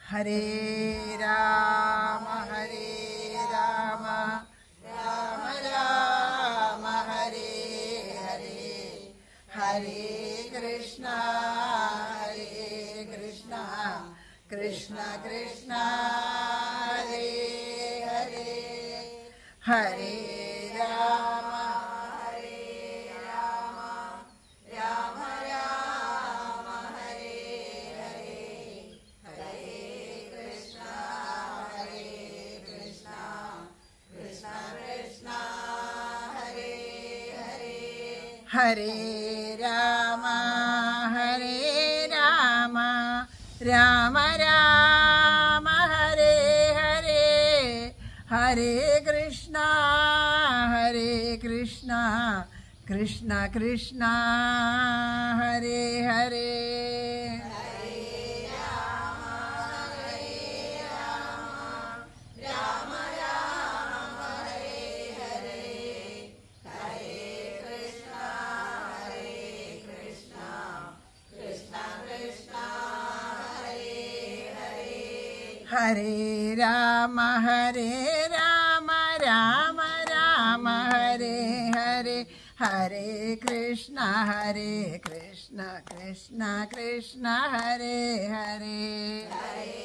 ഹരേ രാമ രാമ രാമ ഹരേ ഹരേ ഹരേ കൃഷ്ണ കൃഷ്ണ കൃഷ്ണ ഹരേ ഹരേ ഹരേ രാമ ഹരേ രാമ രാമ രാമ ഹരേ ഹരേ ഹരേ കൃഷ്ണ കൃഷ്ണ കൃഷ്ണ ഹരേ ഹരേ ഹരേ രാമ രാമ രാമ ഹരേ ഹരേ ഹരേ കൃഷ്ണ കൃഷ്ണ കൃഷ്ണ ഹരേ ഹരേ ഹരേ രാമ രാമ രാമ ഹരേ ഹരേ ഹരേ കൃഷ്ണ കൃഷ്ണ കൃഷ്ണ ഹരേ ഹരേ ഹരേ രാമ രാമ ഹരേ ഹരേ ഹരേ കൃഷ്ണ കൃഷ്ണ കൃഷ്ണ ഹരേ ഹരേ ഹരേ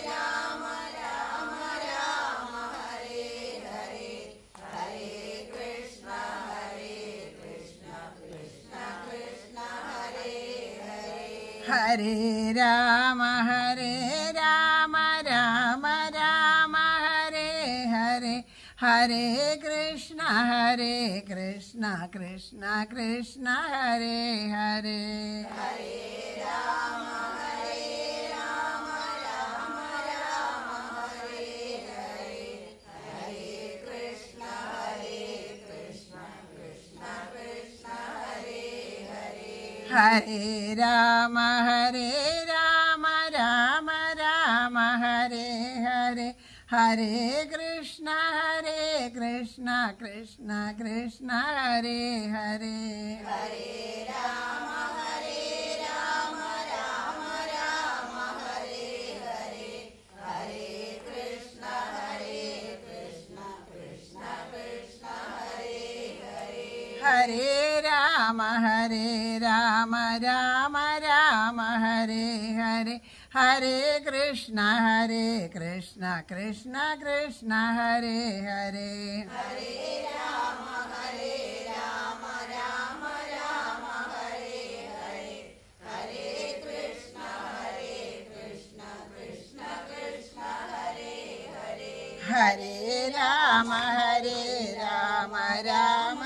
രാമ രാമ രാമ ഹരേ ഹരേ ഹരേ കൃഷ്ണ കൃഷ്ണ കൃഷ്ണ ഹരേ ഹരേ ഹരേ രാമ രാമ ഹരേ ഹരേ ഹരേ കൃഷ്ണ കൃഷ്ണ കൃഷ്ണ ഹരേ ഹരേ ഹരേ രാമ രാമ ഹരേ ഹരേ ഹരേ കൃഷ്ണ കൃഷ്ണ കൃഷ്ണ ഹരേ ഹരേ ഹരേ രാമ രാമ ഹരേ ഹരേ ഹരേ കൃഷ്ണ കൃഷ്ണ കൃഷ്ണ ഹരേ ഹരേ ഹരേ രാമ രാമ ഹരേ ഹരേ ഹരേ കൃഷ്ണ കൃഷ്ണ കൃഷ്ണ ഹരേ ഹരേ ഹരേ രാമ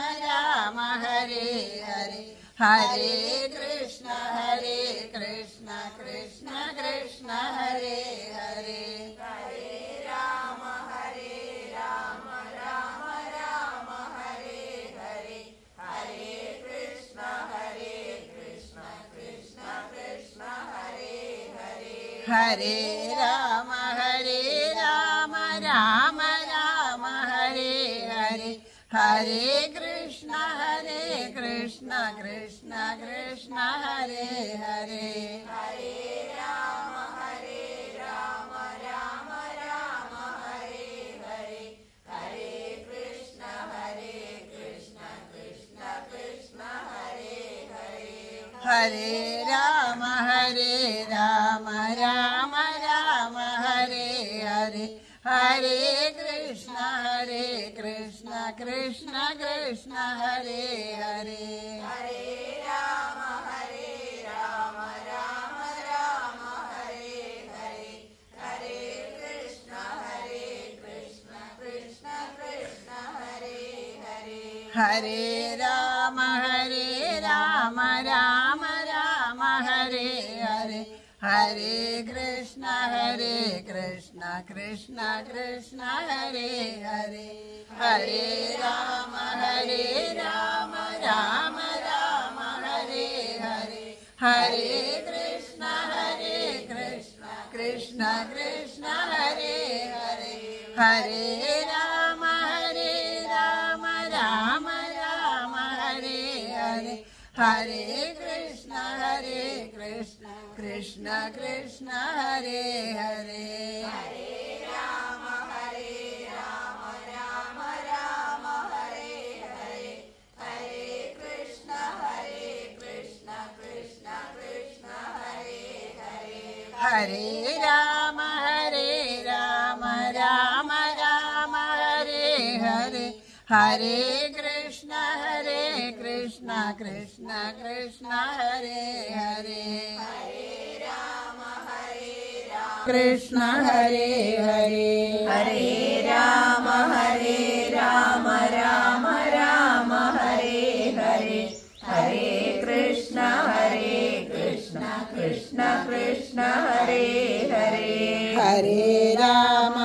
രാമ ഹരേ ഹരേ ഹരേ കൃഷ്ണ കൃഷ്ണ കൃഷ്ണ ഹരേ ഹരേ ഹരേ രാമ രാമ ഹരേ ഹരേ ഹരേ കൃഷ്ണ കൃഷ്ണ കൃഷ്ണ ഹരേ ഹരേ ഹരേ രാമ രാമ ഹരേ ഹരേ ഹരേ കൃഷ്ണ കൃഷ്ണ കൃഷ്ണ ഹരേ ഹരേ ഹരേ രാമ രാമ ഹരേ ഹരേ ഹരേ കൃഷ്ണ കൃഷ്ണ കൃഷ്ണ ഹരേ ഹരേ ഹരേ രാമ രാമ ഹരേ ഹരേ ഹരേ കൃഷ്ണ കൃഷ്ണ കൃഷ്ണ ഹരേ ഹരേ ഹരേ രാമ രാമ ഹരേ ഹരേ ഹരേ കൃഷ്ണ കൃഷ്ണ കൃഷ്ണ ഹരേ ഹരേ ഹരേ രാമ രാമ ഹരേ ഹരേ ഹരേ കൃഷ്ണ കൃഷ്ണ കൃഷ്ണ ഹരേ ഹരേ ഹരേ രാമ രാമ ഹരേ ഹരേ ഹരേ കൃഷ്ണ കൃഷ്ണ കൃഷ്ണ ഹരേ ഹരേ ഹരേ രാമ രാമ ഹരേ ഹരേ ഹരേ കൃഷ്ണ कृष्ण कृष्ण कृष्ण हरे हरे हरे राम राम राम हरे हरे हरे कृष्ण कृष्ण कृष्ण हरे हरे हरे राम राम राम हरे हरे हरे कृष्ण कृष्ण कृष्ण हरे हरे हरे राम कृष्ण हरे हरे हरे राम राम राम हरे हरे हरे कृष्ण कृष्ण कृष्ण हरे हरे हरे राम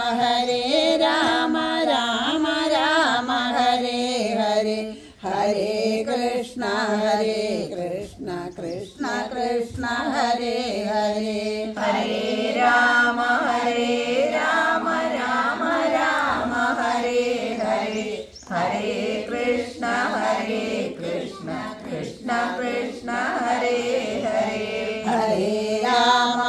राम राम हरे हरे हरे कृष्ण कृष्ण कृष्ण हरे हरे हरे राम राम राम हरे हरे हरे कृष्ण कृष्ण कृष्ण हरे हरे हरे राम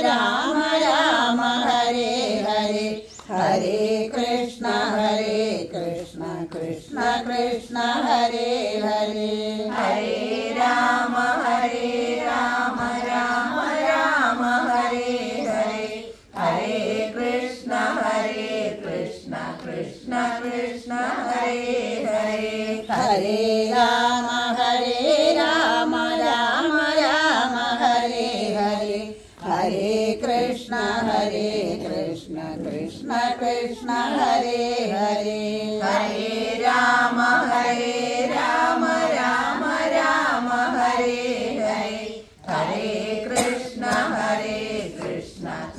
राम राम हरे हरे हरे कृष्ण कृष्ण कृष्ण हरे हरे हरे राम राम राम हरे हरे हरे कृष्ण कृष्ण कृष्ण हरे हरे हरे राम राम राम हरे हरे हरे कृष्ण कृष्ण कृष्ण हरे हरे हरे राम राम राम हरे हरे हरे कृष्ण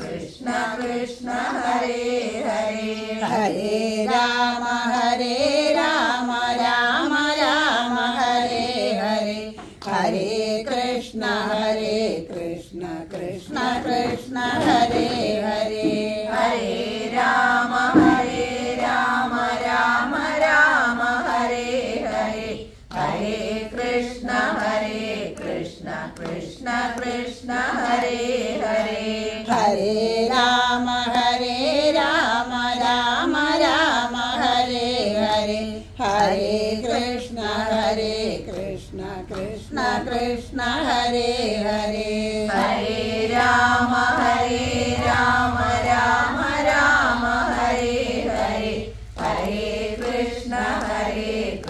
कृष्ण कृष्ण हरे हरे हरे राम राम राम हरे हरे हरे कृष्ण कृष्ण कृष्ण हरे हरे हरे राम राम राम हरे हरे हरे कृष्ण कृष्ण कृष्ण हरे हरे हरे राम राम राम हरे हरे हरे कृष्ण कृष्ण कृष्ण हरे हरे हरे राम राम राम हरे हरे हरे कृष्ण कृष्ण कृष्ण हरे हरे हरे राम राम राम हरे हरे हरे कृष्ण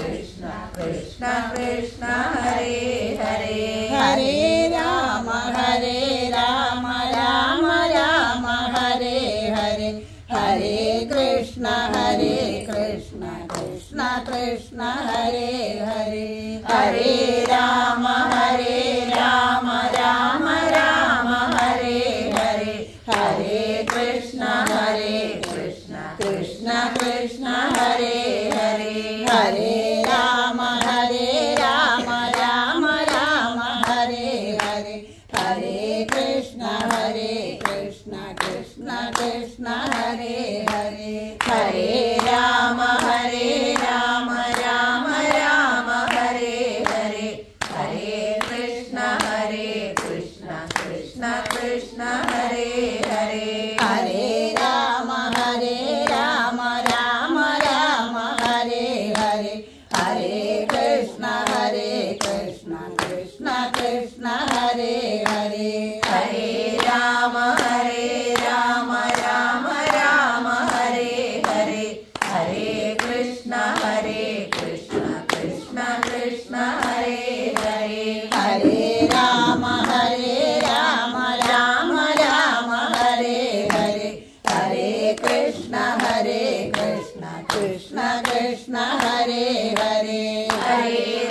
कृष्ण कृष्ण हरे हरे हरे राम राम राम हरे हरे हरे कृष्ण कृष्ण कृष्ण हरे हरे हरे राम राम राम हरे हरे हरे कृष्ण कृष्ण कृष्ण हरे हरे हरे राम राम राम हरे हरे हरे कृष्ण कृष्ण कृष्ण हरे हरे हरे राम राम राम हरे हरे हरे कृष्ण कृष्ण कृष्ण हरे हरे हरे राम राम राम हरे हरे हरे कृष्ण कृष्ण कृष्ण हरे हरे हरे राम राम राम हरे हरे हरे कृष्ण कृष्ण कृष्ण हरे हरे हरे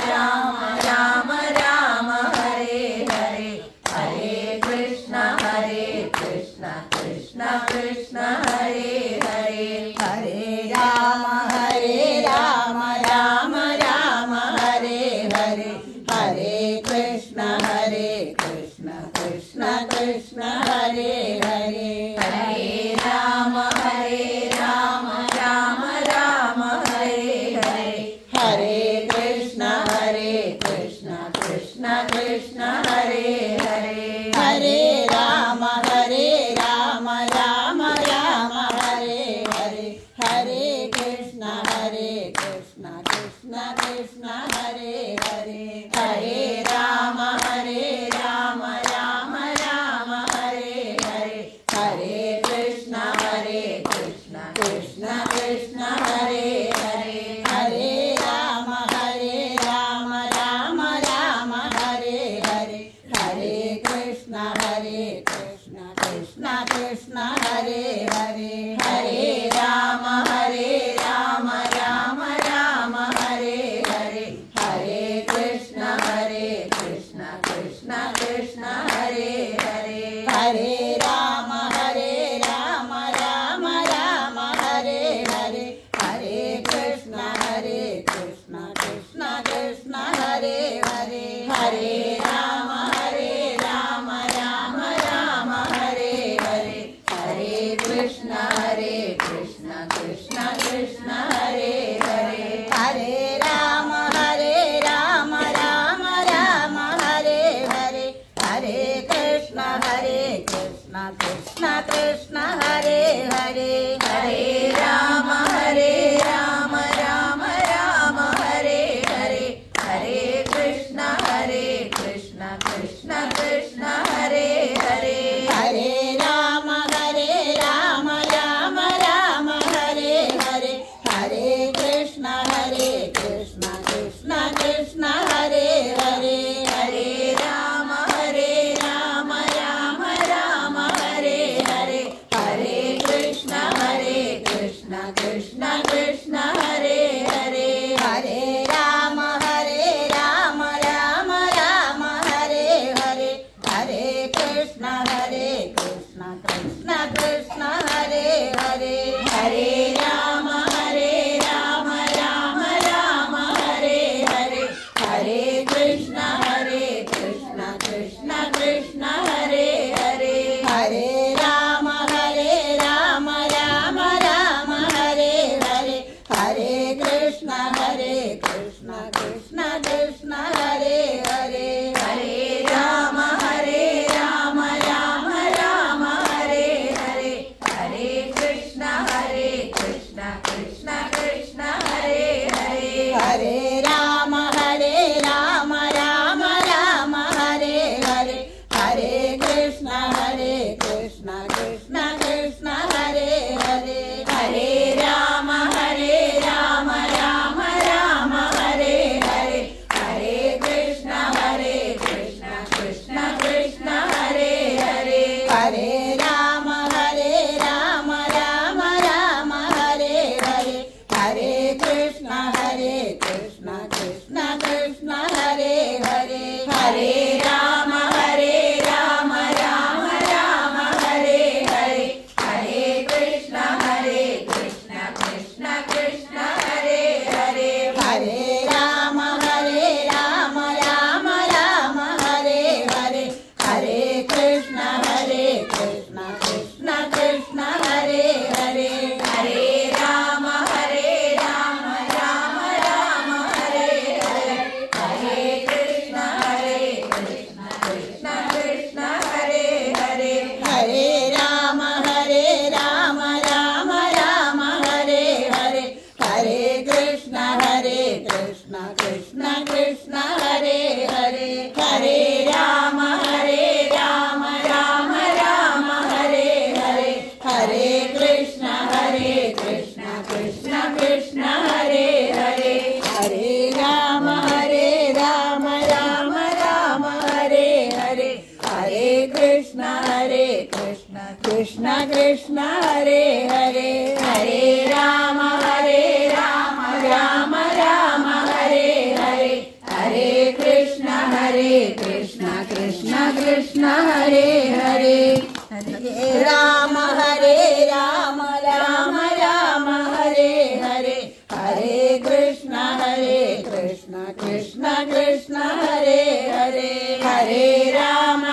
राम राम राम हरे हरे हरे कृष्ण कृष्ण कृष्ण हरे हरे हरे राम राम राम हरे हरे हरे कृष्ण कृष्ण कृष्ण हरे हरे हरे राम राम राम हरे हरे हरे कृष्ण कृष्ण कृष्ण कृष्ण हरे हरे हरे राम राम राम हरे हरे हरे कृष्ण कृष्ण कृष्ण हरे हरे हरे राम राम राम हरे हरे हरे कृष्ण कृष्ण कृष्ण हरे हरे हरे राम राम राम हरे हरे हरे कृष्ण कृष्ण कृष्ण हरे हरे हरे राम राम राम हरे हरे हरे कृष्ण कृष्ण कृष्ण हरे हरे हरे राम राम राम हरे हरे हरे कृष्ण कृष्ण कृष्ण हरे हरे हरे राम राम राम हरे हरे हरे कृष्ण कृष्ण कृष्ण हरे हरे हरे राम राम राम हरे हरे हरे कृष्ण कृष्ण कृष्ण हरे हरे हरे राम राम राम हरे हरे हरे कृष्ण कृष्ण कृष्ण हरे हरे हरे राम राम राम हरे हरे हरे कृष्ण कृष्ण कृष्ण हरे हरे हरे राम राम राम हरे हरे हरे कृष्ण कृष्ण कृष्ण हरे हरे हरे राम राम राम हरे हरे हरे कृष्ण कृष्ण कृष्ण हरे हरे हरे राम राम राम हरे हरे हरे कृष्ण कृष्ण कृष्ण हरे हरे हरे राम राम राम हरे हरे हरे कृष्ण कृष्ण कृष्ण हरे हरे हरे राम राम राम हरे हरे हरे कृष्ण कृष्ण कृष्ण हरे हरे हरे राम राम राम हरे हरे हरे कृष्ण कृष्ण कृष्ण हरे हरे हरे राम राम राम हरे हरे हरे कृष्ण कृष्ण कृष्ण हरे हरे हरे राम राम राम हरे हरे हरे कृष्ण कृष्ण कृष्ण हरे हरे हरे राम राम राम हरे हरे हरे कृष्ण कृष्ण कृष्ण हरे हरे हरे राम राम राम हरे हरे हरे कृष्ण कृष्ण कृष्ण हरे हरे हरे राम राम राम हरे हरे हरे कृष्ण कृष्ण कृष्ण हरे हरे हरे राम राम राम हरे हरे हरे कृष्ण कृष्ण कृष्ण हरे हरे हरे राम राम राम हरे हरे हरे कृष्ण कृष्ण कृष्ण हरे हरे हरे राम राम राम हरे हरे हरे कृष्ण कृष्ण कृष्ण हरे हरे हरे राम राम राम हरे हरे हरे कृष्ण कृष्ण कृष्ण हरे हरे हरे राम राम राम हरे हरे हरे कृष्ण कृष्ण कृष्ण हरे हरे हरे राम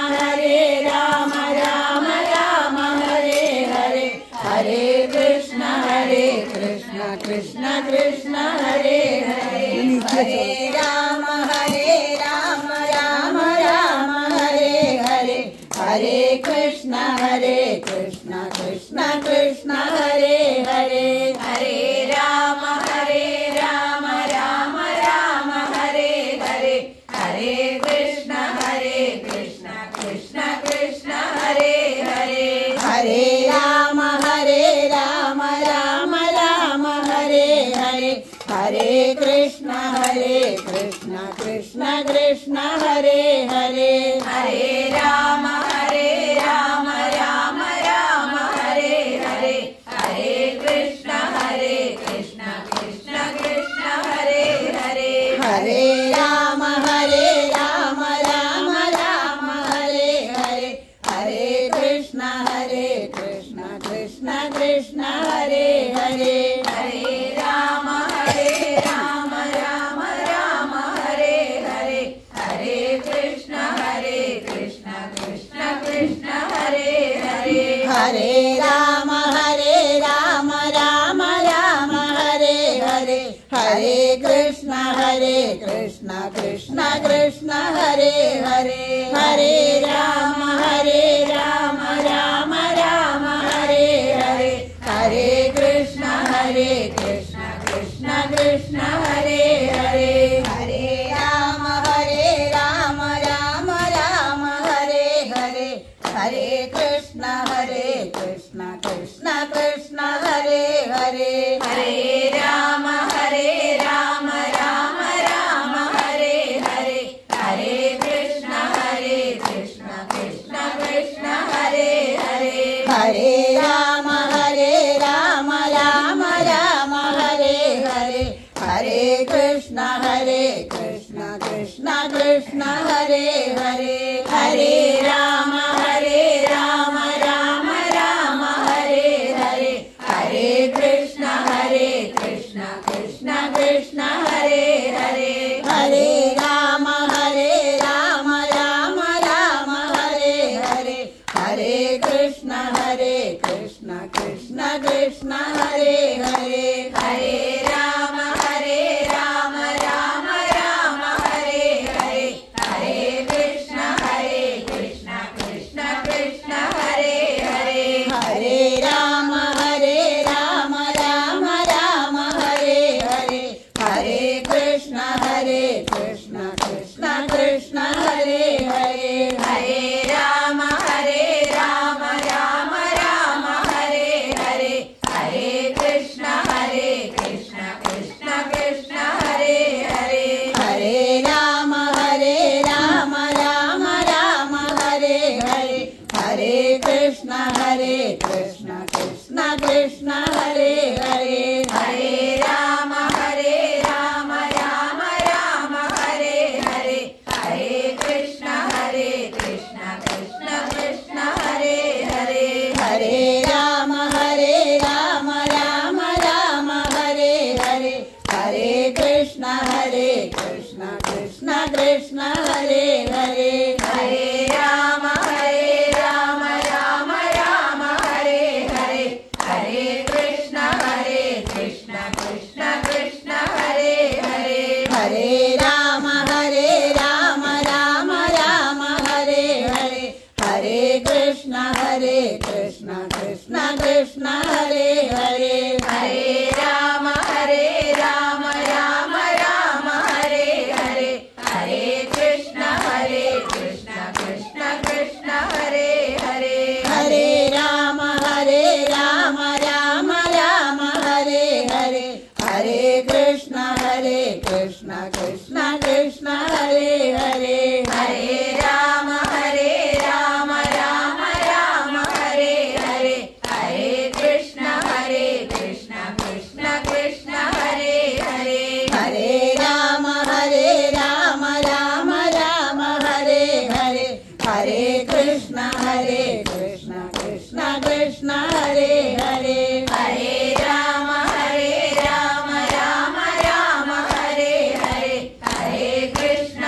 राम राम हरे हरे हरे कृष्ण कृष्ण कृष्ण हरे हरे हरे राम हरे कृष्ण कृष्ण कृष्ण हरे हरे हरे राम राम राम हरे हरे हरे कृष्ण कृष्ण कृष्ण हरे हरे हरे राम राम राम हरे हरे हरे कृष्ण कृष्ण कृष्ण हरे हरे हरे राम राम राम हरे हरे हरे कृष्ण कृष्ण कृष्ण हरे हरे हरे राम राम राम हरे हरे हरे कृष्ण कृष्ण कृष्ण हरे हरे हरे राम राम राम हरे हरे हरे कृष्ण कृष्ण कृष्ण हरे हरे हरे राम राम राम हरे हरे हरे कृष्ण कृष्ण कृष्ण हरे हरे हरे राम राम राम हरे हरे हरे कृष्ण कृष्ण कृष्ण हरे हरे हरे राम राम राम हरे हरे हरे कृष्ण कृष्ण कृष्ण हरे हरे हरे राम राम राम हरे हरे हरे कृष्ण कृष्ण कृष्ण हरे हरे हरे राम राम राम हरे हरे हरे कृष्ण कृष्ण कृष्ण हरे हरे हरे राम राम राम हरे हरे हरे कृष्ण कृष्ण कृष्ण हरे हरे हरे राम राम राम हरे हरे हरे कृष्ण कृष्ण कृष्ण हरे हरे हरे राम राम राम हरे हरे हरे कृष्ण कृष्ण कृष्ण हरे हरे हरे राम राम राम हरे हरे हरे कृष्ण कृष्ण कृष्ण हरे हरे हरे राम राम राम हरे हरे हरे कृष्ण कृष्ण कृष्ण हरे हरे हरे राम राम राम हरे हरे हरे कृष्ण कृष्ण कृष्ण हरे हरे हरे राम राम राम हरे हरे हरे कृष्ण कृष्ण कृष्ण हरे हरे हरे राम राम राम हरे हरे हरे कृष्ण कृष्ण कृष्ण हरे हरे हरे राम राम राम हरे हरे हरे कृष्ण कृष्ण कृष्ण हरे हरे हरे राम राम राम हरे हरे हरे कृष्ण कृष्ण कृष्ण हरे हरे हरे राम राम राम हरे हरे हरे कृष्ण कृष्ण कृष्ण हरे हरे हरे राम राम राम हरे हरे हरे कृष्ण कृष्ण कृष्ण हरे हरे हरे राम राम राम हरे हरे हरे कृष्ण कृष्ण कृष्ण हरे हरे हरे राम राम राम हरे हरे हरे कृष्ण कृष्ण कृष्ण हरे हरे हरे राम राम राम हरे हरे हरे कृष्ण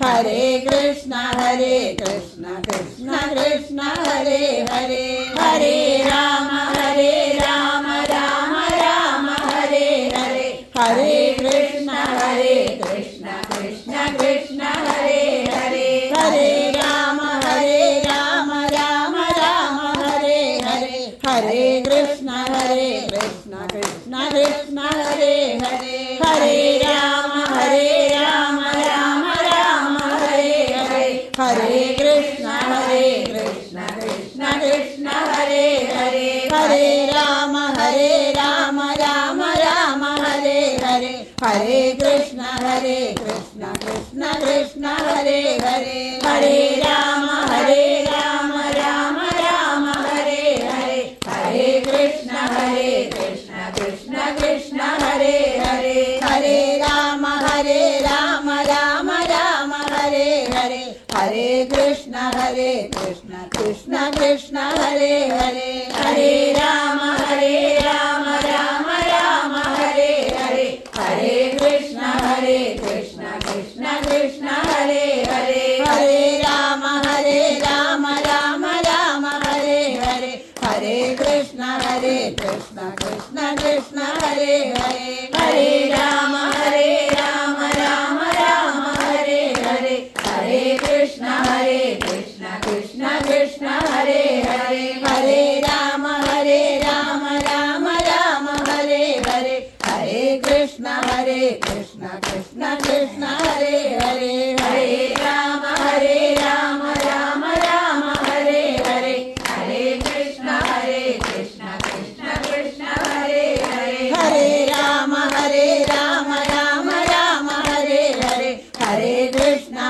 हरे कृष्ण कृष्ण कृष्ण हरे हरे हरे राम राम राम हरे हरे हरे कृष्ण कृष्ण कृष्ण हरे हरे हरे राम राम राम हरे हरे हरे कृष्ण कृष्ण कृष्ण हरे हरे हरे राम राम राम हरे हरे हरे कृष्ण कृष्ण कृष्ण हरे हरे हरे राम राम राम हरे हरे हरे कृष्ण कृष्ण कृष्ण हरे हरे हरे राम राम राम हरे हरे हरे कृष्ण कृष्ण कृष्ण हरे हरे हरे राम राम राम हरे हरे हरे कृष्ण कृष्ण कृष्ण हरे हरे हरे राम राम राम हरे हरे हरे कृष्ण कृष्ण कृष्ण हरे हरे हरे राम राम राम हरे हरे हरे कृष्ण कृष्ण कृष्ण हरे हरे हरे राम राम राम हरे हरे हरे कृष्ण कृष्ण कृष्ण हरे हरे हरे राम राम राम हरे हरे हरे कृष्ण कृष्ण कृष्ण हरे हरे हरे राम राम राम हरे हरे हरे कृष्ण कृष्ण कृष्ण हरे हरे हरे राम राम राम हरे हरे हरे कृष्ण कृष्ण कृष्ण हरे हरे हरे राम राम राम हरे हरे हरे कृष्ण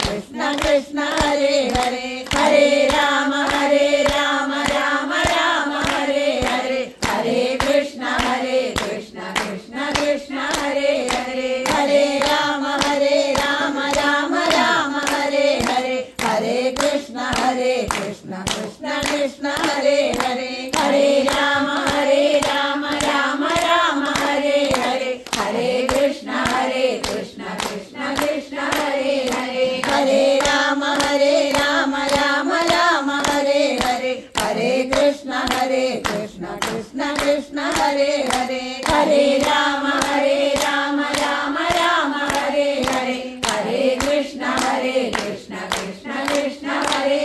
कृष्ण कृष्ण हरे हरे हरे राम राम राम हरे हरे हरे कृष्ण कृष्ण कृष्ण हरे हरे हरे राम राम राम हरे हरे हरे कृष्ण कृष्ण कृष्ण हरे हरे हरे राम राम राम हरे हरे हरे कृष्ण कृष्ण कृष्ण हरे हरे हरे राम राम राम हरे हरे हरे कृष्ण कृष्ण कृष्ण हरे हरे हरे राम राम राम हरे हरे हरे कृष्ण कृष्ण कृष्ण हरे हरे हरे राम राम राम हरे हरे हरे कृष्ण कृष्ण कृष्ण हरे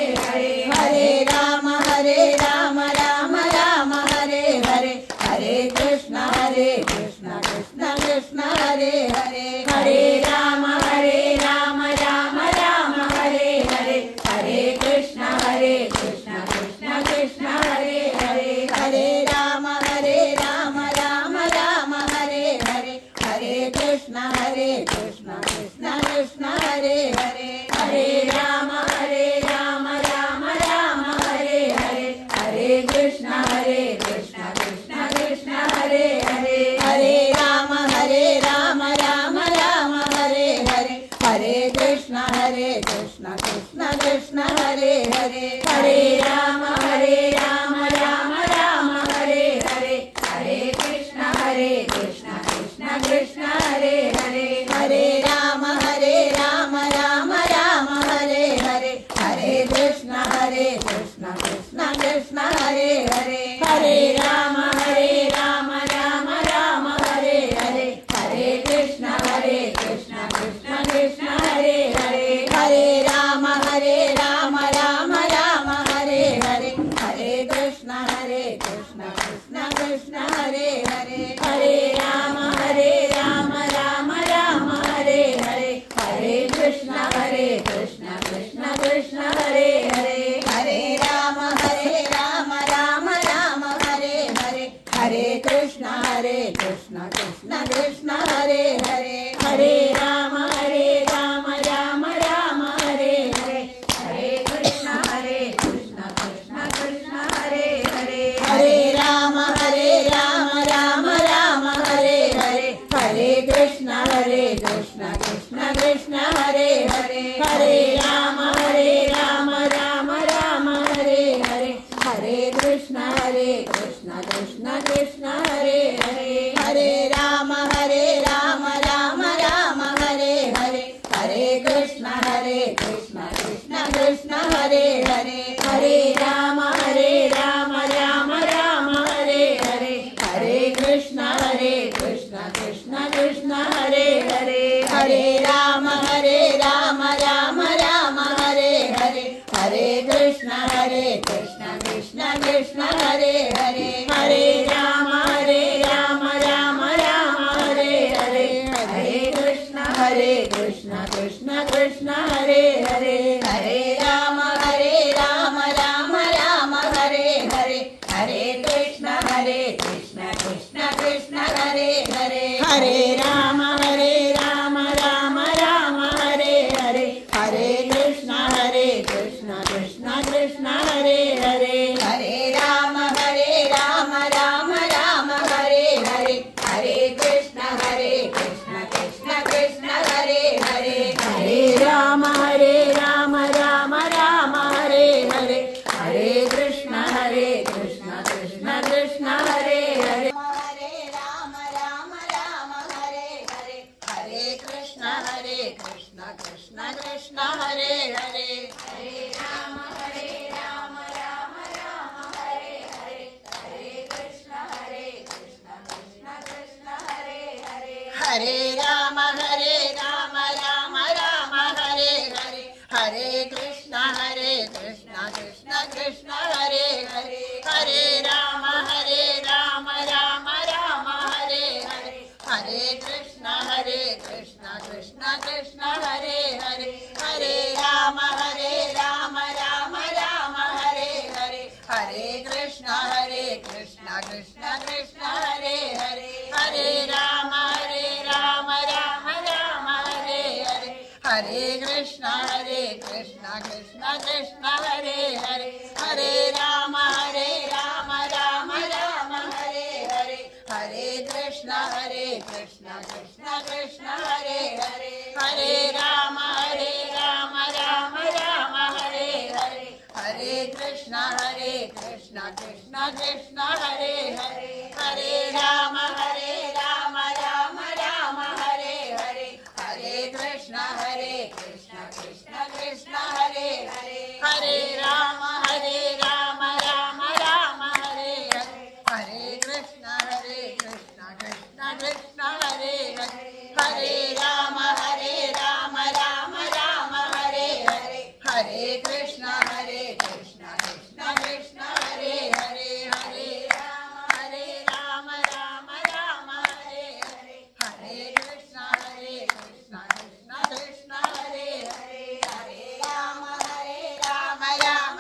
हरे हरे राम राम राम हरे हरे हरे कृष्ण कृष्ण कृष्ण हरे हरे हरे राम राम राम हरे हरे हरे कृष्ण कृष्ण कृष्ण हरे हरे हरे राम राम राम हरे हरे हरे कृष्ण कृष्ण कृष्ण हरे हरे हरे राम राम राम हरे हरे हरे कृष्ण कृष्ण कृष्ण हरे हरे हरे राम राम राम हरे हरे हरे कृष्ण कृष्ण कृष्ण हरे हरे हरे राम राम राम हरे हरे हरे कृष्ण कृष्ण कृष्ण हरे हरे हरे राम राम राम हरे हरे हरे कृष्ण कृष्ण कृष्ण हरे हरे हरे राम राम राम हरे हरे हरे कृष्ण कृष्ण कृष्ण हरे हरे हरे राम राम राम हरे हरे हरे कृष्ण कृष्ण कृष्ण हरे हरे हरे राम राम राम हरे हरे हरे कृष्ण कृष्ण कृष्ण हरे हरे हरे राम राम राम हरे हरे हरे कृष्ण कृष्ण कृष्ण हरे हरे हरे राम राम राम हरे हरे हरे कृष्ण कृष्ण कृष्ण हरे हरे हरे राम राम राम हरे हरे हरे कृष्ण कृष्ण कृष्ण हरे हरे हरे राम राम राम हरे हरे हरे कृष्ण कृष्ण कृष्ण हरे हरे हरे राम राम राम हरे हरे हरे कृष्ण कृष्ण कृष्ण हरे हरे हरे राम राम राम हरे हरे हरे कृष्ण कृष्ण कृष्ण हरे हरे हरे राम राम राम हरे हरे हरे कृष्ण कृष्ण कृष्ण हरे हरे हरे राम राम राम हरे हरे हरे कृष्ण कृष्ण कृष्ण हरे हरे हरे राम राम राम हरे हरे हरे कृष्ण कृष्ण कृष्ण हरे हरे हरे राम राम राम हरे हरे हरे कृष्ण कृष्ण कृष्ण हरे हरे हरे राम राम हरे हरे हरे कृष्ण कृष्ण कृष्ण हरे हरे हरे राम राम राम हरे हरे हरे कृष्ण कृष्ण कृष्ण हरे हरे हरे राम राम राम हरे हरे हरे कृष्ण कृष्ण कृष्ण हरे हरे हरे राम राम राम हरे हरे हरे कृष्ण कृष्ण कृष्ण हरे हरे हरे राम राम राम हरे हरे हरे कृष्ण कृष्ण कृष्ण हरे हरे हरे राम राम राम हरे हरे हरे कृष्ण कृष्ण कृष्ण हरे हरे हरे राम राम राम हरे हरे हरे कृष्ण कृष्ण कृष्ण हरे हरे हरे राम राम राम हरे हरे हरे कृष्ण कृष्ण कृष्ण हरे हरे हरे राम राम राम हरे हरे हरे कृष्ण कृष्ण कृष्ण हरे हरे हरे राम राम राम हरे हरे हरे कृष्ण कृष्ण कृष्ण हरे हरे हरे राम राम राम हरे हरे हरे कृष्ण कृष्ण कृष्ण हरे हरे हरे राम राम राम हरे हरे हरे कृष्ण कृष्ण कृष्ण हरे हरे हरे राम राम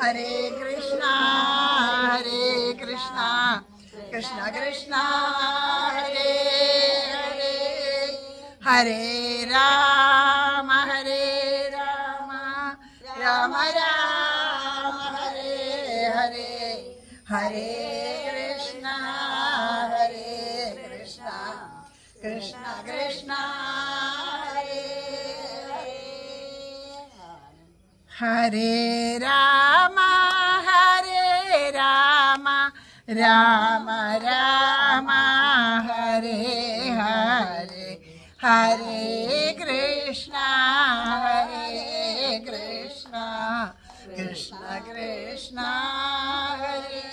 ഹരേ കൃഷ്ണ ഹരേ കൃഷ്ണ കൃഷ്ണ കൃഷ്ണ ഹരേ ഹരേ ഹരേ രാമ രാമ രാമ ഹരേ ഹരേ ഹരേ കൃഷ്ണ കൃഷ്ണ കൃഷ്ണ ഹരേ രാമ രാമ രാമ ഹരേ ഹരേ ഹരേ കൃഷ്ണ കൃഷ്ണ കൃഷ്ണ ഹരേ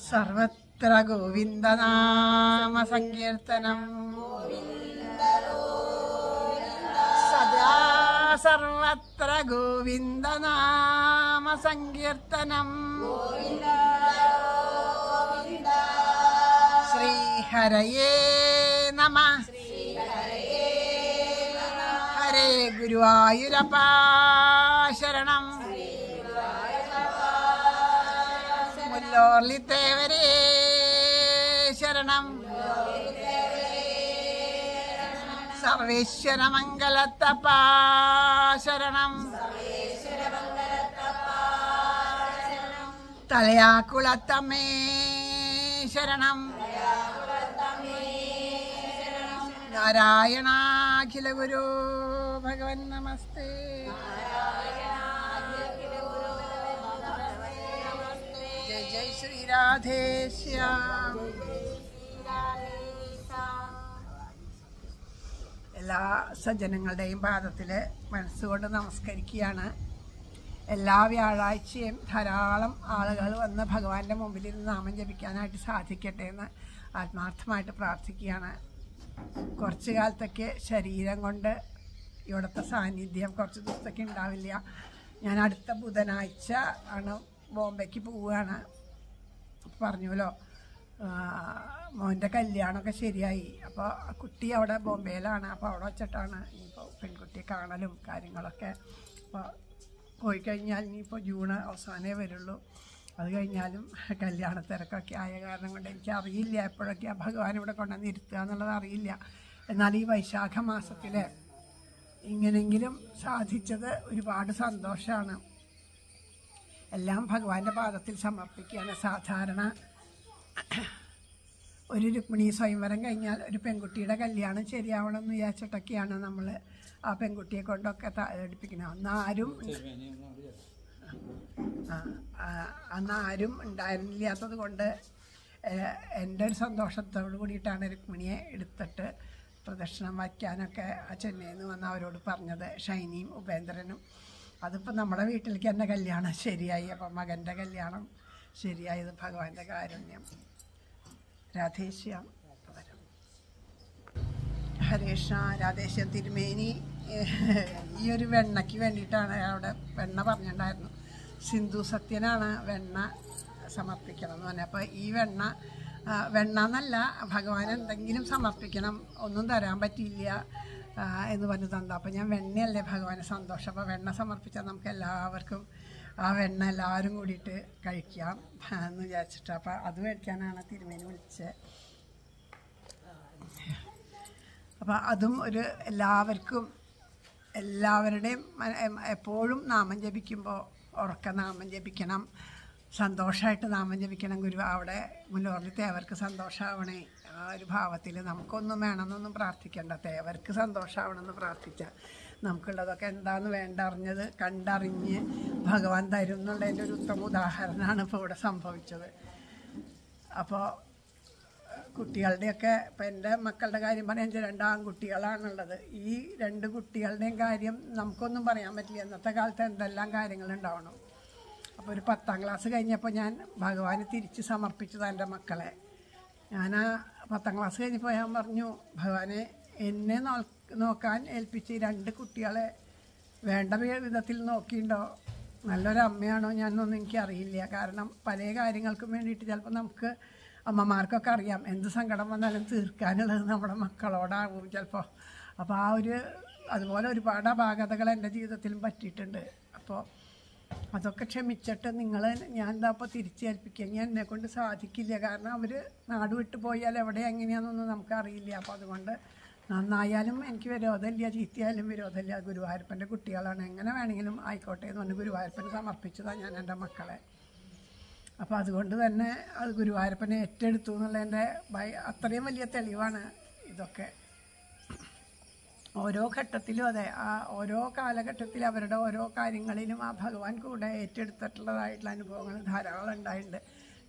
സർവത്ര ഗോവിന്ദനാമ സങ്കീർത്തനം സദാ സർവത്ര ഗോവിന്ദനാമ സങ്കീർത്തനം ശ്രീഹരയേ നമഃ ഹരേ ഗുരുവായൂരപ്പാ ശരണം മുല്ലോർലിത്തേവരേ ശരണം സർവേശ്വര മംഗലത്തപ്പാ ശരണം തലയാക്കുളത്തമ്മേ ശരണം നാരായണാഖില ഗുരു ഭഗവൻ നമസ്തേ ജയ ജയ ശ്രീ രാധേശ്യാം. എല്ലാ സജ്ജനങ്ങളുടെയും പാദത്തിൽ മനസ്സുകൊണ്ട് നമസ്കരിക്കുകയാണ്. എല്ലാ വ്യാഴാഴ്ചയും ധാരാളം ആളുകൾ വന്ന് ഭഗവാന്റെ മുമ്പിൽ ഇരുന്ന് നാമം ജപിക്കാനായിട്ട് സാധിക്കട്ടെ എന്ന് ആത്മാർത്ഥമായിട്ട് പ്രാർത്ഥിക്കുകയാണ്. കുറച്ച് കാലത്തൊക്കെ ശരീരം കൊണ്ട് ഇവിടുത്തെ സാന്നിധ്യം കുറച്ച് ദിവസത്തേക്ക് ഉണ്ടാവില്ല. ഞാൻ അടുത്ത ബുധനാഴ്ച ആണ് ബോംബെക്ക് പോവുകയാണ്. പറഞ്ഞല്ലോ മോൻ്റെ കല്യാണമൊക്കെ ശരിയായി. അപ്പോൾ കുട്ടി അവിടെ ബോംബെയിലാണ്. അപ്പോൾ അവിടെ വെച്ചിട്ടാണ് ഇനിയിപ്പോൾ പെൺകുട്ടിയെ കാണലും കാര്യങ്ങളൊക്കെ. അപ്പോൾ പോയി കഴിഞ്ഞാൽ ഇനിയിപ്പോൾ ജൂൺ അവസാനമേ വരുള്ളൂ. അത് കഴിഞ്ഞാലും കല്യാണ തിരക്കൊക്കെ ആയ കാരണം കൊണ്ട് എനിക്കറിയില്ല എപ്പോഴൊക്കെയാണ് ഭഗവാൻ ഇവിടെ കൊണ്ടുവന്ന് ഇരുത്തുക എന്നുള്ളത് അറിയില്ല. എന്നാൽ ഈ വൈശാഖ മാസത്തിൽ ഇങ്ങനെങ്കിലും സാധിച്ചത് ഒരുപാട് സന്തോഷമാണ്. എല്ലാം ഭഗവാന്റെ പാദത്തിൽ സമർപ്പിക്കുകയാണ്. സാധാരണ ഒരു രുക്മിണി സ്വയംവരം കഴിഞ്ഞാൽ ഒരു പെൺകുട്ടിയുടെ കല്യാണം ശരിയാവണമെന്ന് വിചാരിച്ചിട്ടൊക്കെയാണ് നമ്മൾ ആ പെൺകുട്ടിയെ കൊണ്ടൊക്കെ എടുപ്പിക്കുന്നത്. അന്നാരും ഉണ്ടായിരുന്നില്ലാത്തത് കൊണ്ട് എൻ്റെ ഒരു സന്തോഷത്തോടു കൂടിയിട്ടാണ് രുക്മിണിയെ എടുത്തിട്ട് പ്രദക്ഷിണം വയ്ക്കാനൊക്കെ ആ ചെന്നൈയിൽ നിന്ന് വന്ന് അവരോട് പറഞ്ഞത്. ഷൈനിയും ഉപേന്ദ്രനും അതിപ്പോൾ നമ്മുടെ വീട്ടിലേക്ക് എൻ്റെ കല്യാണം ശരിയായി. അപ്പം മകൻ്റെ കല്യാണം ശരിയായത് ഭഗവാന്റെ കാരുണ്യം. രാധേശ്യാം ഹരേഷ്ണ. രാധേശ്യാം തിരുമേനി ഈ ഒരു വെണ്ണയ്ക്ക് വേണ്ടിയിട്ടാണ് അവിടെ വെണ്ണ പറഞ്ഞിട്ടുണ്ടായിരുന്നു. സിന്ധു സത്യനാണ് വെണ്ണ സമർപ്പിക്കണം എന്ന് പറഞ്ഞത്. അപ്പോൾ ഈ വെണ്ണ എന്നല്ല, ഭഗവാൻ എന്തെങ്കിലും സമർപ്പിക്കണം, ഒന്നും തരാൻ പറ്റിയില്ല എന്ന് പറഞ്ഞ് തന്നു. അപ്പോൾ ഞാൻ വെണ്ണയല്ലേ ഭഗവാന് സന്തോഷം. അപ്പോൾ വെണ്ണ സമർപ്പിച്ചാൽ നമുക്ക് എല്ലാവർക്കും ആ വെണ്ണ എല്ലാവരും കൂടിയിട്ട് കഴിക്കാം എന്ന് വിചാരിച്ചിട്ട് അപ്പോൾ അത് മേടിക്കാനാണ് തിരുമേനി വിളിച്ചത്. അപ്പോൾ അതും ഒരു എല്ലാവരുടെയും എപ്പോഴും നാമം ജപിക്കുമ്പോൾ ഉറക്ക നാമം ജപിക്കണം, സന്തോഷമായിട്ട് നാമം ജപിക്കണം. ഗുരു അവിടെ മുല്ലോറിൽ തേവർക്ക് സന്തോഷമാവണേ ആ ഒരു ഭാവത്തിൽ നമുക്കൊന്നും വേണമെന്നൊന്നും പ്രാർത്ഥിക്കേണ്ട. തേവർക്ക് സന്തോഷമാവണമെന്ന് പ്രാർത്ഥിച്ചാൽ നമുക്കുള്ളതൊക്കെ എന്താണെന്ന് വേണ്ടറിഞ്ഞത് കണ്ടറിഞ്ഞ് ഭഗവാൻ തരും എന്നുള്ളതിൻ്റെ ഒരു ഉത്തമ ഉദാഹരണമാണ് ഇപ്പോൾ ഇവിടെ സംഭവിച്ചത്. അപ്പോൾ കുട്ടികളുടെയൊക്കെ ഇപ്പം എൻ്റെ മക്കളുടെ കാര്യം പറയാൻ 2 ആൺകുട്ടികളാണുള്ളത്. ഈ 2 കുട്ടികളുടെയും കാര്യം നമുക്കൊന്നും പറയാൻ പറ്റില്ല. ഇന്നത്തെ കാലത്ത് എന്തെല്ലാം കാര്യങ്ങളുണ്ടാവണം. അപ്പോൾ ഒരു 10ാം ക്ലാസ് കഴിഞ്ഞപ്പോൾ ഞാൻ ഭഗവാന് തിരിച്ച് സമർപ്പിച്ചതാണ് എൻ്റെ മക്കളെ. ഞാൻ ആ 10ാം ക്ലാസ് കഴിഞ്ഞപ്പോൾ ഞാൻ പറഞ്ഞു, ഭഗവാനെ എന്നെ നോക്കാൻ ഏൽപ്പിച്ച് 2 കുട്ടികളെ വേണ്ട വിധത്തിൽ നോക്കിയിട്ടുണ്ടോ, നല്ലൊരു അമ്മയാണോ ഞാനൊന്നും എനിക്കറിയില്ല. കാരണം പല കാര്യങ്ങൾക്കും വേണ്ടിയിട്ട് ചിലപ്പോൾ നമുക്ക് അമ്മമാർക്കൊക്കെ അറിയാം എന്ത് സങ്കടം വന്നാലും തീർക്കാനുള്ളത് നമ്മുടെ മക്കളോടാവും ചിലപ്പോൾ. അപ്പോൾ അതുപോലെ ഒരുപാട് അപാകതകൾ എൻ്റെ ജീവിതത്തിലും പറ്റിയിട്ടുണ്ട്. അപ്പോൾ അതൊക്കെ ക്ഷമിച്ചിട്ട് നിങ്ങൾ ഞാൻ എന്താ ഇപ്പോൾ തിരിച്ചേൽപ്പിക്കുക. ഞാൻ എന്നെക്കൊണ്ട് സാധിക്കില്ല, കാരണം അവർ നാട് വിട്ട് പോയാൽ എവിടെ എങ്ങനെയാണെന്നൊന്നും നമുക്കറിയില്ല. അപ്പോൾ അതുകൊണ്ട് നന്നായാലും എനിക്ക് വിരോധമില്ല, ചീത്തയായാലും വിരോധമില്ല. ഗുരുവായൂരപ്പൻ്റെ കുട്ടികളാണ്, എങ്ങനെ വേണമെങ്കിലും ആയിക്കോട്ടെ എന്ന് പറഞ്ഞ് ഗുരുവായൂരപ്പന് സമർപ്പിച്ചതാണ് ഞാൻ എൻ്റെ മക്കളെ. അപ്പോൾ അതുകൊണ്ട് തന്നെ അത് ഗുരുവായൂരപ്പനെ ഏറ്റെടുത്തു എന്നുള്ളതിൻ്റെ അത്രയും വലിയ തെളിവാണ് ഇതൊക്കെ. ഓരോ ഘട്ടത്തിലും അതെ, ആ ഓരോ കാലഘട്ടത്തിൽ അവരുടെ ഓരോ കാര്യങ്ങളിലും ആ ഭഗവാൻ കൂടെ ഏറ്റെടുത്തിട്ടുള്ളതായിട്ടുള്ള അനുഭവങ്ങൾ ധാരാളം ഉണ്ടായിട്ടുണ്ട്.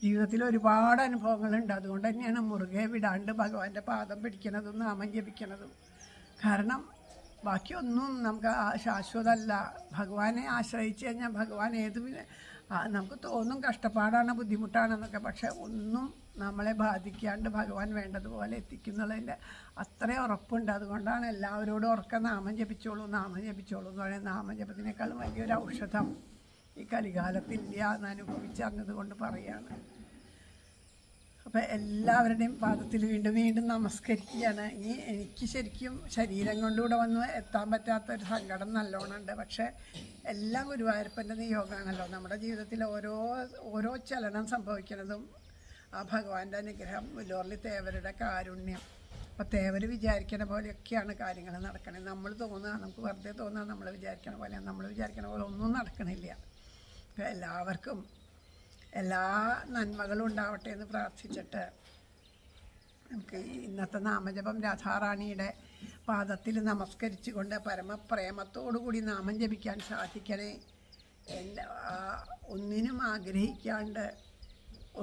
ജീവിതത്തിൽ ഒരുപാട് അനുഭവങ്ങളുണ്ട്. അതുകൊണ്ട് തന്നെയാണ് മുറുകെ വിടാണ്ട് ഭഗവാന്റെ പാദം പിടിക്കുന്നതും നാമം ജപിക്കുന്നതും. കാരണം ബാക്കിയൊന്നും നമുക്ക് ശാശ്വതമല്ല. ഭഗവാനെ ആശ്രയിച്ച് കഴിഞ്ഞാൽ ഭഗവാൻ നമുക്ക് തോന്നും കഷ്ടപ്പാടാണ്, ബുദ്ധിമുട്ടാണെന്നൊക്കെ, പക്ഷെ ഒന്നും നമ്മളെ ബാധിക്കാണ്ട് ഭഗവാൻ വേണ്ടതുപോലെ എത്തിക്കുന്നുള്ളതിൻ്റെ അത്രയും ഉറപ്പുണ്ട്. അതുകൊണ്ടാണ് എല്ലാവരോടും ഉറക്കം നാമം ജപിച്ചോളൂ നാമം ജപിച്ചോളൂ എന്ന് പറയുന്നത്. നാമജപത്തിനേക്കാളും വലിയൊരു ഔഷധം ഈ കലികാലത്തില്ല എന്ന് അനുഭവിച്ചറിഞ്ഞത് കൊണ്ട് പറയുകയാണ്. അപ്പം എല്ലാവരുടെയും പാദത്തിൽ വീണ്ടും വീണ്ടും നമസ്കരിക്കുകയാണ്. എനിക്ക് ശരിക്കും ശരീരം കൊണ്ടുകൂടെ വന്ന് എത്താൻ പറ്റാത്തൊരു സങ്കടം നല്ലോണം ഉണ്ട്. പക്ഷേ എല്ലാം ഗുരുവായൂരപ്പൻ്റെ നിയോഗമാണല്ലോ. നമ്മുടെ ജീവിതത്തിൽ ഓരോ ചലനം സംഭവിക്കുന്നതും ആ ഭഗവാന്റെ അനുഗ്രഹം, മുല്ലോർലി തേവരുടെ കാരുണ്യം. അപ്പോൾ തേവർ വിചാരിക്കണ പോലെയൊക്കെയാണ് കാര്യങ്ങൾ നടക്കണത്. നമ്മൾ നമുക്ക് വെറുതെ തോന്നുക നമ്മൾ വിചാരിക്കണ പോലെ, നമ്മൾ വിചാരിക്കണ പോലെ ഒന്നും നടക്കണില്ല. അപ്പോൾ എല്ലാവർക്കും എല്ലാ നന്മകളും ഉണ്ടാവട്ടെ എന്ന് പ്രാർത്ഥിച്ചിട്ട് നമുക്ക് ഇന്നത്തെ നാമജപം രാധാറാണിയുടെ പാദത്തിൽ നമസ്കരിച്ചുകൊണ്ട് പരമപ്രേമത്തോടുകൂടി നാമം ജപിക്കാൻ സാധിക്കണേ. ഒന്നിനും ആഗ്രഹിക്കാണ്ട്,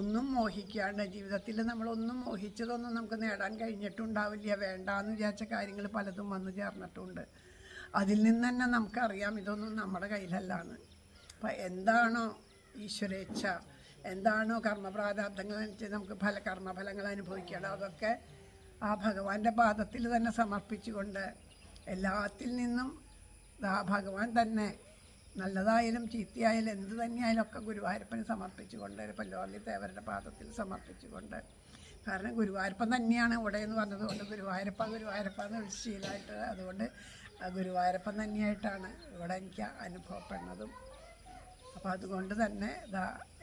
ഒന്നും മോഹിക്കാണ്ട്, ജീവിതത്തിൽ നമ്മളൊന്നും മോഹിച്ചതൊന്നും നമുക്ക് നേടാൻ കഴിഞ്ഞിട്ടുണ്ടാവില്ല. വേണ്ടാന്ന് വിചാരിച്ച കാര്യങ്ങൾ പലതും വന്നു ചേർന്നിട്ടുണ്ട്. അതിൽ നിന്ന് തന്നെ നമുക്കറിയാം ഇതൊന്നും നമ്മുടെ കയ്യിലല്ലാന്ന്. അപ്പം എന്താണോ ഈശ്വരേച്ഛ, എന്താണോ കർമ്മപ്രാരാബ്ധങ്ങൾ അനുസരിച്ച് നമുക്ക് കർമ്മഫലങ്ങൾ അനുഭവിക്കണം, അതൊക്കെ ആ ഭഗവാന്റെ പാദത്തിൽ തന്നെ സമർപ്പിച്ചുകൊണ്ട് എല്ലാത്തിൽ നിന്നും ഭഗവാൻ തന്നെ നല്ലതായാലും ചീത്തയായാലും എന്ത് തന്നെയായാലും ഒക്കെ ഗുരുവായൂരപ്പന് സമർപ്പിച്ചുകൊണ്ട്, പല്ലോർലി തേവരുടെ പാദത്തിൽ സമർപ്പിച്ചുകൊണ്ട്. കാരണം ഗുരുവായൂരപ്പൻ തന്നെയാണ് ഇവിടെ എന്ന് പറഞ്ഞതുകൊണ്ട് ഗുരുവായൂരപ്പ എന്ന് വിളിച്ച് ശീലമായിട്ട്, അതുകൊണ്ട് ഗുരുവായൂരപ്പൻ തന്നെയായിട്ടാണ് ഇവിടെ എനിക്ക് അനുഭവപ്പെടുന്നതും. അപ്പോൾ അതുകൊണ്ട് തന്നെ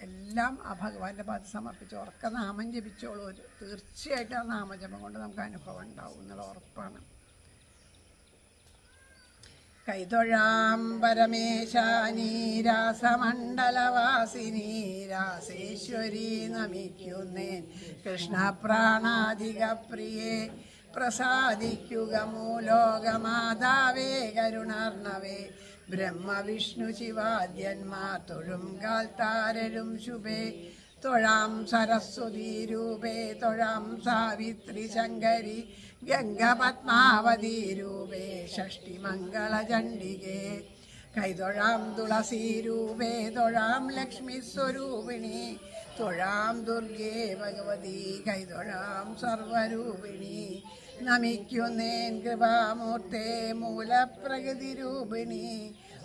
എല്ലാം ആ ഭഗവാന്റെ പാദം സമർപ്പിച്ച് ഉറക്ക നാമം ജപിച്ചോളൂ. തീർച്ചയായിട്ടും ആ നാമജപം കൊണ്ട് നമുക്ക് അനുഭവം ഉണ്ടാവും എന്നുള്ള ഉറപ്പാണ്. കൈതൊഴാം പരമേശാനി രാസമണ്ഡലവാസിനി രാസേശ്വരി നമിക്കുന്നേൻ കൃഷ്ണപ്രാണാധിക പ്രിയേ പ്രസാദിക്കുക മൂലോകമാതാവേ കരുണാർണവേ ബ്രഹ്മവിഷ്ണു ശിവാദ്യന്മാർ തൊഴും കാൽത്താരരും ശുഭേ തൊഴാം സരസ്വതി രൂപേ തൊഴാം സാവിത്രി ശങ്കരി ഗംഗപത്മാവതി രൂപേ ഷഷ്ടി മംഗളചണ്ഡികേ കൈതൊഴാം തുളസി രൂപേ തൊഴാം ലക്ഷ്മി സ്വരൂപിണി തൊഴാം ദുർഗേ ഭഗവതി കൈതൊഴാം സർവരൂപിണി നമിക്കുന്നേൻ കൃപാമൂർത്തേ മൂലപ്രകൃതി രൂപിണി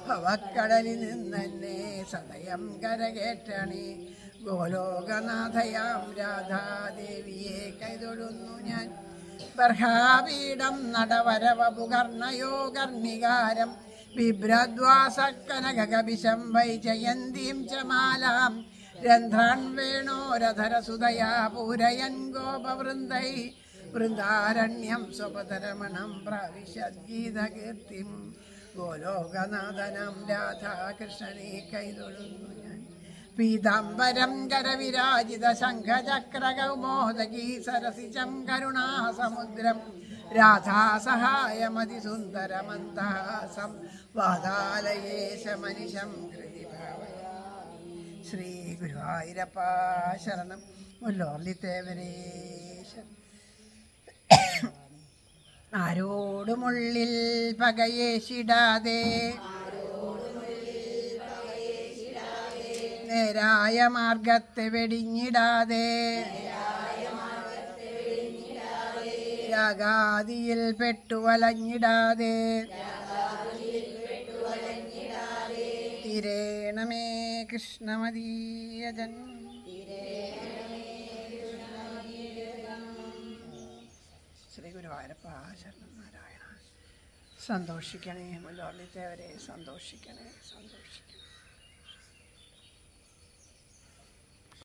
ഭവക്കടലിൽ നിന്നെ സദയം കരകേറ്റണി ഗോലോകനാഥയാം രാധാദേവിയെ കൈതൊഴുന്നു ഞാൻ ബർഹാപീഠം നടവരവപുകർണയോഗർണികാരം ബിഭ്രദ്വാസക്കനകകപിശം വൈജയന്തീം ച മാലാം രന്ധ്രാൻ വേണോരധരസുതയാ പൂരയൻ ഗോപവൃന്ദൈ വൃന്ദാരണ്യം സ്വപതരമണം പ്രാവിശദ്ഗീതകീർത്തിം ഗോലോകനാഥനം രാധാകൃഷ്ണനെ കൈതൊഴുന്നു ഞാൻ പീതാംബരം കരവിരാജിത ശംഖചക്രകൗമോദകീ സരസിജം കരുണാസമുദ്രം രാധാസഹായമതിസുന്ദരമന്ദഹാസം വാതാലയേശമനിശം ഹൃദി ഭാവയാമി. ശ്രീ ഗുരുവായൂരപ്പ ശരണം. മുല്ലോർലി തേവരേ ശരണം. ആരോടുമുള്ളിൽ പകയേശിടാതെ നേരായ മാർഗത്തെ വെടിഞ്ഞിടാതെ രാഗാദിയിൽ പെട്ടുവലഞ്ഞിടാതെ തിരേണമേ കൃഷ്ണമദീയ ജന്മം. ശ്രീ ഗുരുവായൂരപ്പ ശരണം നാരായണ. സന്തോഷിക്കണേ മുല്ലോർലി തേവരെ, സന്തോഷിക്കണേ, സന്തോഷിക്കണേ.